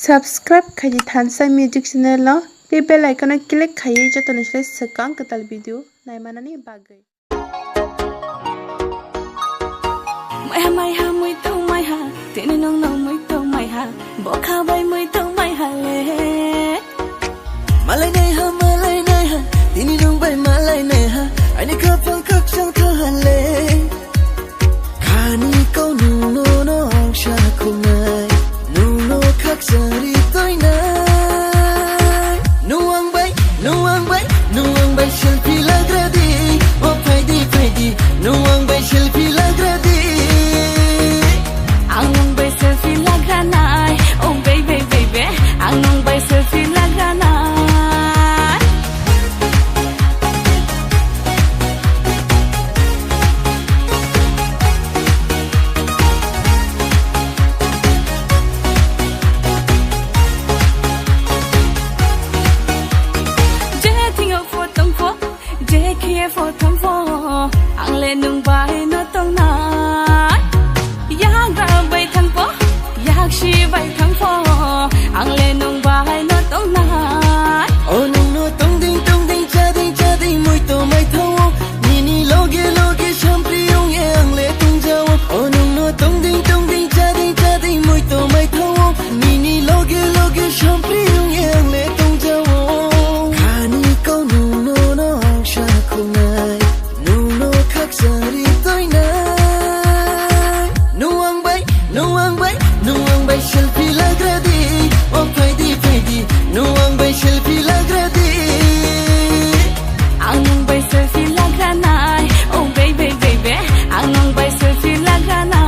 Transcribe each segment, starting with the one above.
Subscribe खाई थानसा music channel no बे bell icon click खाई जो तो निश्चित सकाम कतल वीडियो नाय माननी बागै mai ha moi ha tin nong nong moi to mai ha bo kha bai moi to mai ha le malai nei ha tin nong bai malai nei ha ai ka phang khak sang tha han le khani ko nu no no sha khung nai nu no khak sari toi nai nu ang bai selfie lagradi o faidi nu ang bai selfie lagradi ang bai selfie lagranai oh baby ang bai selfie lagranai for thăm phò ang lên nung bay nó tông nát yak ra bay thằng phò yak shi bay thằng phò ang lên nung bay nó tông nát oh nung no tông ding cha ding mui to mai thâu ni loge champri yong yang le tung jao oh nung no tông ding cha ding mui to mai thâu ni loge champri yong yang le tung jao khani ko nung no no sha khung nai nu no khak sari toi nai nu ang bai selfie lagradi oh faidi nu ang bai selfie lagradi ang bai selfie lagranai oh baby ang bai selfie lagranai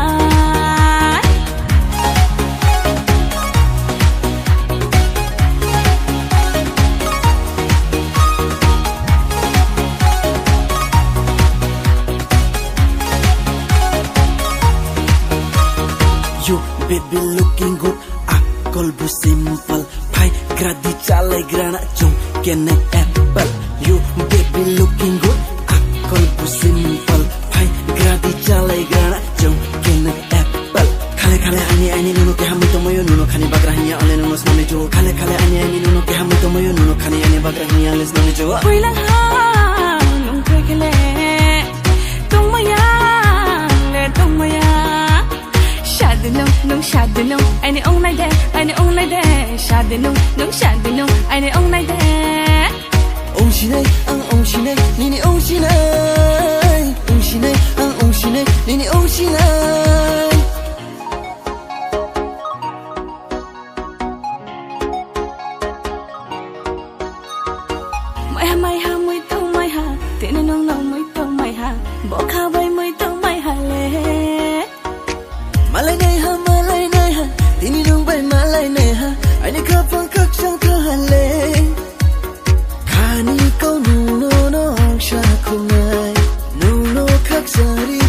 you baby looking good kolbu simple phai gradi chale grana chung kene apple you baby looking good kolbu simple phai gradi chale grana chung kene apple khale ani nuno ke hami to moyo nuno khani bagrahnya ale nuno snane jo khale ani nuno ke hami to moyo nuno khani ani bagrahnya ale snane jo puilang ha nung kele tung maya le tung maya nung shade nung anh ông này de shade nung shade nung anh ông này de ông shi nei ang ông shi nei ni ông shi nei ông shi nei ang ông shi nei ni ông shi nei mai ha moi ha tin nong nong moi to mai ha bo kha bai moi to mai ha le malai nei ha tin nong bai malai nei ha ai ka phang khak sang tha han le khani ko nu no no sha khung nai nu no khak sari